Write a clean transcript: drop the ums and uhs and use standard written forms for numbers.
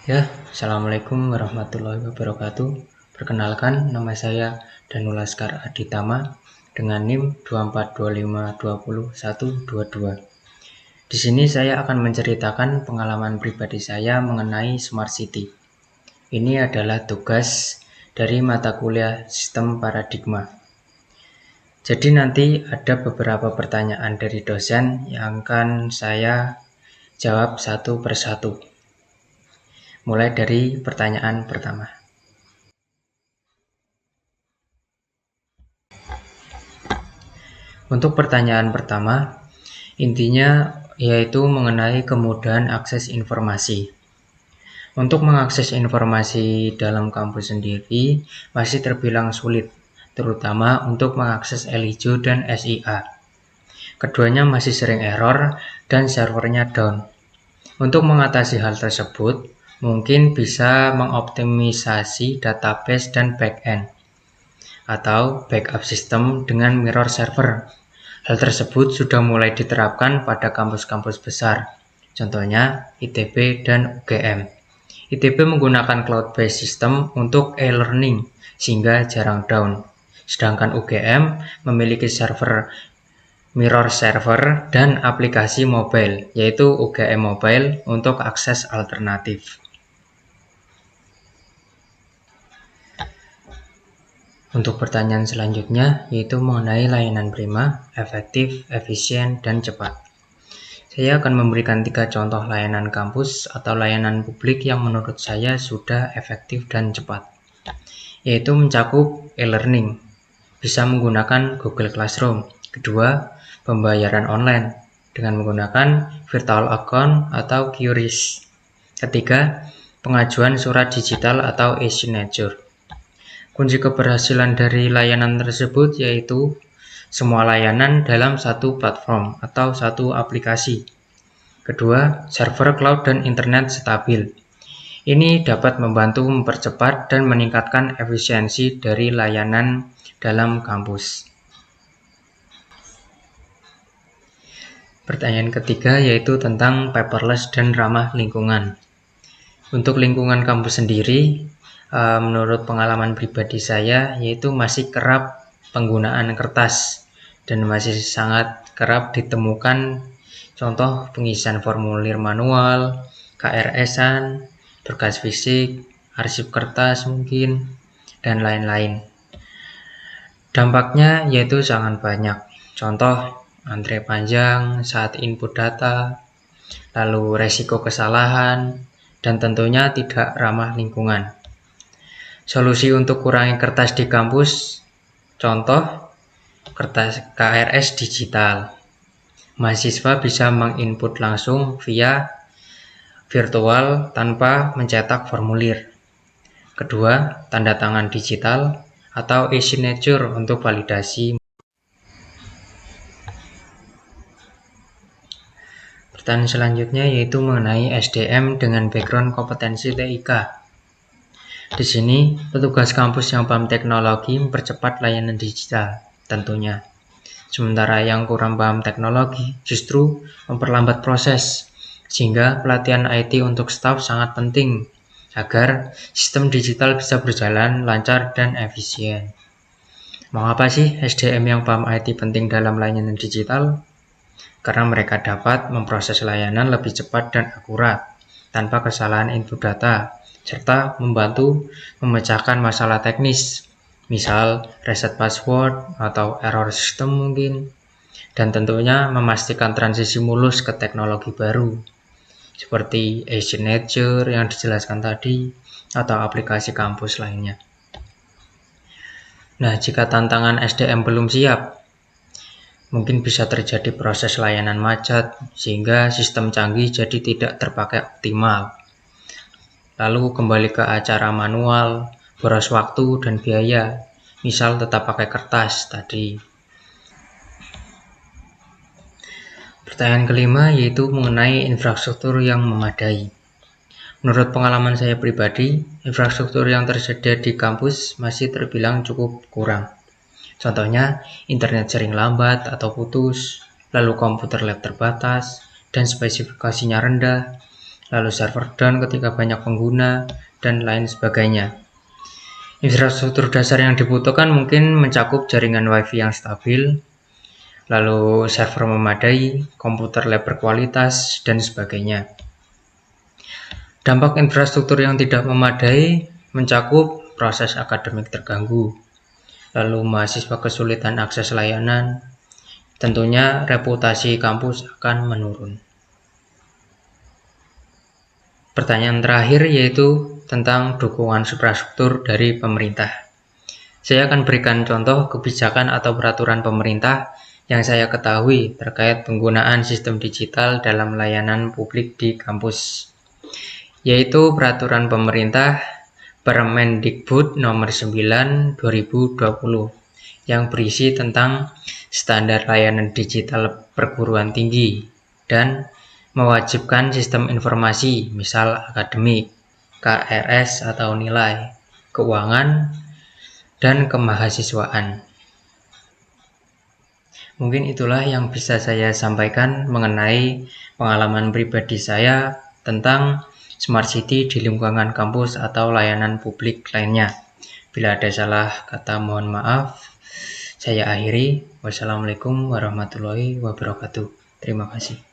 Ya, Assalamualaikum warahmatullahi wabarakatuh. Perkenalkan, nama saya Danul Laskar Aditama dengan NIM 2425202122. Di sini saya akan menceritakan pengalaman pribadi saya mengenai Smart City. Ini adalah tugas dari mata kuliah Sistem Paradigma. Jadi nanti ada beberapa pertanyaan dari dosen yang akan saya jawab satu persatu. Mulai dari pertanyaan pertama. Untuk pertanyaan pertama, intinya yaitu mengenai kemudahan akses informasi. Untuk mengakses informasi dalam kampus sendiri masih terbilang sulit, terutama untuk mengakses LIJO dan SIA. Keduanya masih sering error dan servernya down. Untuk mengatasi hal tersebut, mungkin bisa mengoptimisasi database dan backend atau backup system dengan mirror server. Hal tersebut sudah mulai diterapkan pada kampus-kampus besar, contohnya ITB dan UGM. ITB menggunakan cloud-based system untuk e-learning sehingga jarang down, sedangkan UGM memiliki server mirror server dan aplikasi mobile, yaitu UGM Mobile untuk akses alternatif. Untuk pertanyaan selanjutnya, yaitu mengenai layanan prima, efektif, efisien, dan cepat. Saya akan memberikan 3 contoh layanan kampus atau layanan publik yang menurut saya sudah efektif dan cepat, yaitu mencakup e-learning, bisa menggunakan Google Classroom. Kedua, pembayaran online dengan menggunakan virtual account atau QRIS. Ketiga, pengajuan surat digital atau e-signature. Kunci keberhasilan dari layanan tersebut yaitu semua layanan dalam satu platform atau satu aplikasi. Kedua, server cloud dan internet stabil. Ini dapat membantu mempercepat dan meningkatkan efisiensi dari layanan dalam kampus. Pertanyaan ketiga yaitu tentang paperless dan ramah lingkungan. Untuk lingkungan kampus sendiri, menurut pengalaman pribadi saya, yaitu masih kerap penggunaan kertas dan masih sangat kerap ditemukan contoh pengisian formulir manual, KRS-an, berkas fisik, arsip kertas mungkin, dan lain-lain. Dampaknya yaitu sangat banyak. Contoh, antre panjang saat input data, lalu resiko kesalahan, dan tentunya tidak ramah lingkungan. Solusi untuk kurangi kertas di kampus, contoh kertas KRS digital. Mahasiswa bisa menginput langsung via virtual tanpa mencetak formulir. Kedua, tanda tangan digital atau e-signature untuk validasi. Pertanyaan selanjutnya yaitu mengenai SDM dengan background kompetensi TIK. Di sini, petugas kampus yang paham teknologi mempercepat layanan digital, tentunya. Sementara yang kurang paham teknologi justru memperlambat proses, sehingga pelatihan IT untuk staf sangat penting agar sistem digital bisa berjalan lancar dan efisien. Mengapa sih SDM yang paham IT penting dalam layanan digital? Karena mereka dapat memproses layanan lebih cepat dan akurat, tanpa kesalahan input data, serta membantu memecahkan masalah teknis, misal reset password atau error sistem mungkin, dan tentunya memastikan transisi mulus ke teknologi baru, seperti e-signature yang dijelaskan tadi, atau aplikasi kampus lainnya. Nah, jika tantangan SDM belum siap, mungkin bisa terjadi proses layanan macet, sehingga sistem canggih jadi tidak terpakai optimal. Lalu kembali ke acara manual, boros waktu dan biaya, misal tetap pakai kertas tadi. Pertanyaan kelima yaitu mengenai infrastruktur yang memadai. Menurut pengalaman saya pribadi, infrastruktur yang tersedia di kampus masih terbilang cukup kurang. Contohnya, internet sering lambat atau putus, lalu komputer lab terbatas, dan spesifikasinya rendah. lalu server down ketika banyak pengguna, dan lain sebagainya. Infrastruktur dasar yang dibutuhkan mungkin mencakup jaringan WiFi yang stabil, lalu server memadai, komputer lab berkualitas, dan sebagainya. Dampak infrastruktur yang tidak memadai mencakup proses akademik terganggu, lalu mahasiswa kesulitan akses layanan, tentunya reputasi kampus akan menurun. Pertanyaan terakhir yaitu tentang dukungan infrastruktur dari pemerintah. Saya akan berikan contoh kebijakan atau peraturan pemerintah yang saya ketahui terkait penggunaan sistem digital dalam layanan publik di kampus, yaitu peraturan pemerintah Permendikbud nomor 9 2020 yang berisi tentang standar layanan digital perguruan tinggi dan mewajibkan sistem informasi, misal akademik, KRS atau nilai, keuangan, dan kemahasiswaan. Mungkin itulah yang bisa saya sampaikan mengenai pengalaman pribadi saya tentang Smart City di lingkungan kampus atau layanan publik lainnya. Bila ada salah kata mohon maaf. Saya akhiri. Wassalamualaikum warahmatullahi wabarakatuh. Terima kasih.